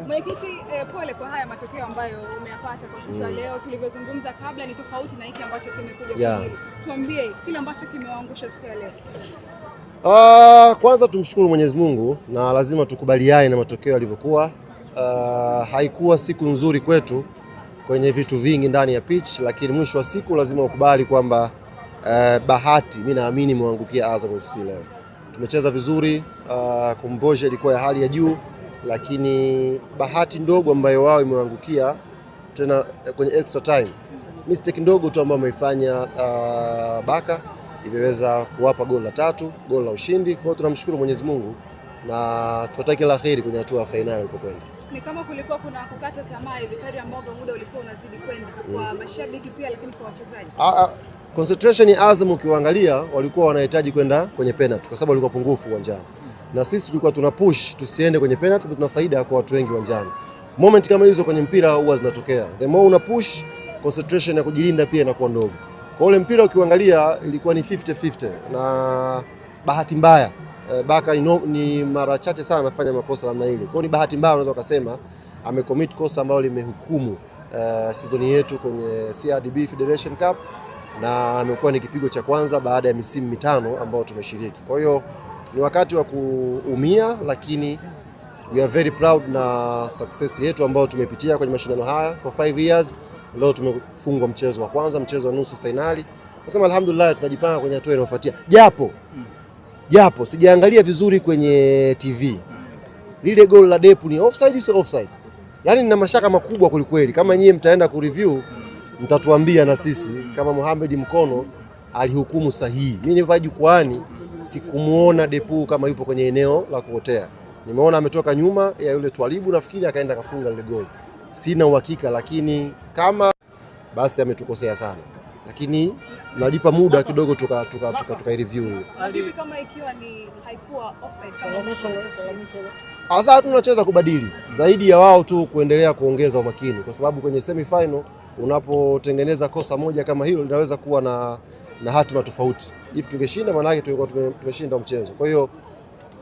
Mwenyekiti, pole kwa haya matokeo ambayo umeyapata kwa siku ya leo. Tulivyozungumza kabla ni tofauti na hiki ambacho kimekuja. Tuambie kile ambacho kimewaangusha siku ya leo. Kwanza tumshukuru Mwenyezi Mungu na lazima tukubaliane na matokeo yalivyokuwa. Haikuwa siku nzuri kwetu kwenye vitu vingi ndani ya pitch, lakini mwisho wa siku lazima ukubali kwamba bahati mimi naamini imeangukia Azam FC leo. Tumecheza vizuri, komboja ilikuwa ya hali ya juu, lakini bahati ndogo ambayo wao imeangukia tena kwenye extra time, mistake ndogo tu ambayo ameifanya Baka imeweza kuwapa goli la 3, goli la ushindi. Kwa hiyo tunamshukuru Mwenyezi Mungu na tunataka la kheri kwenye hatua ya finali ilipokwenda. Ni kama kulikuwa kuna kukata tamaa hivi kadri ambavyo muda ulikuwa unazidi kwenda kwa mashabiki pia, lakini kwa wachezaji. Concentration ya Azam ukiangalia walikuwa wanahitaji kwenda kwenye penalty kwa sababu walikuwa pungufu uwanjani. Na sisi tulikuwa tuna push tusiende kwenye penalty, tuna faida kwa watu wengi uwanjani. Moment kama hizo kwenye mpira huwa zinatokea. The more una push, concentration ya kujilinda pia inakuwa ndogo. Kwa ule mpira ukiangalia ilikuwa ni 50-50 na bahati mbaya Baka ni mara chache sana anafanya makosa namna ile. Kwa hiyo ni bahati mbaya unaweza kusema amecommit kosa ambalo limehukumu season yetu kwenye CRDB Federation Cup na amekuwa ni kipigo cha kwanza baada ya misimu 5 ambao tumeshiriki. Kwa hiyo ni wakati wa kuumia, lakini we are very proud na success yetu ambao tumepitia kwenye mashindano haya for 5 years. Leo tumefungwa mchezo wa kwanza, mchezo wa nusu finali. Nasema alhamdulillah tunajipanga kwenye hatua inayofuatia. Japo sijaangalia vizuri kwenye TV. Lile goal la Depu ni offside sio offside? Yaani nina mashaka makubwa kulikweli. Kama nyie mtaenda kureview mtatuambia na sisi kama Mohamed Mkono alihukumu sahihi. Mimi nilipo jukwani sikumuona Depu kama yupo kwenye eneo la kuotea. Nimeona ametoka nyuma ya yule Twalibu nafikiri akaenda kafunga ile goal. Sina uhakika, lakini kama basi ametukosea sana. Lakini najipa muda kidogo tuka review hiyo. Vipi kama ikiwa ni haikuwa offside kama sasa tunacheza kubadili zaidi ya wao tu kuendelea kuongeza umakini, kwa sababu kwenye semi final unapotengeneza kosa moja kama hilo linaweza kuwa na hatima tofauti. Hivi tungeshinda maana yake tulikuwa tumeshinda mchezo. Kwa hiyo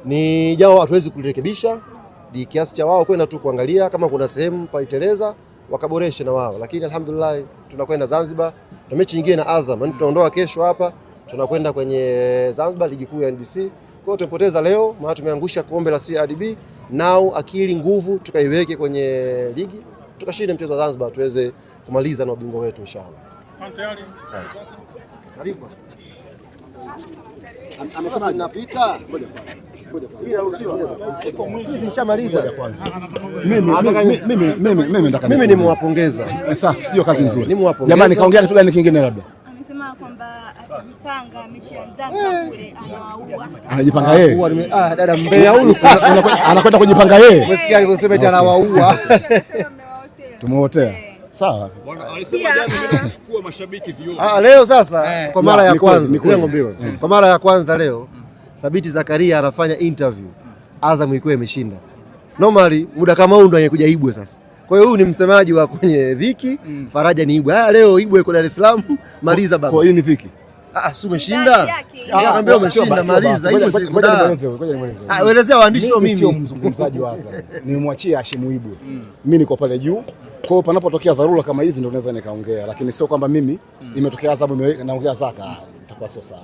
ni jao hatuwezi kulirekebisha, ni kiasi cha wao kwenda tu kuangalia kama kuna sehemu paliteleza wakaboreshe na wao, lakini alhamdulillah tunakwenda Zanzibar na mechi nyingine na Azam. Yani tunaondoa kesho hapa tunakwenda kwenye Zanzibar ligi kuu ya NBC. Kwa hiyo tumepoteza leo maana tumeangusha kombe la CRDB, nao akili nguvu tukaiweke kwenye ligi tukashinde mchezo wa Zanzibar tuweze kumaliza na ubingwa wetu inshallah. Asante Ali. Asante. Karibu. Amesema ninapita. Sisi nishamaliza kwanza. Mimi nimewapongeza. Safi, sio kazi nzuri. Jamani kaongea kitu gani kingine labda? Amesema kwamba atajipanga mechi ya Zanzibar kule anawaua. Anajipanga yeye. Dada mbea huyu anakwenda kujipanga yeye. Umesikia alivyosema eti anawaua. Tumeotea. Sawa. Bwana alisema jana nimechukua mashabiki vioo. Leo sasa kwa mara ya kwanza kwa mara ya kwanza leo Thabiti Zakaria anafanya interview. Azam ilikuwa imeshinda. Normally muda kama huu ndo angekuja Ibwe sasa. Kwa hiyo huyu ni msemaji wa kwenye Viki, Faraja ni Ibwe. Leo Ibwe yuko Dar es Salaam, maliza baba. Kwa hiyo ni Viki. Si umeshinda? Nikamwambia umeshinda, maliza. Ibwe si ngoja nimweleze. Elezea waandishi sio mimi. Sio mzungumzaji wa Azam. Nimemwachia Hashim Ibwe. Mimi niko pale juu. Kwa hiyo panapotokea dharura kama hizi ndio naweza nikaongea, lakini sio kwamba mimi imetokea Azam naongea zaka, itakuwa sio sawa.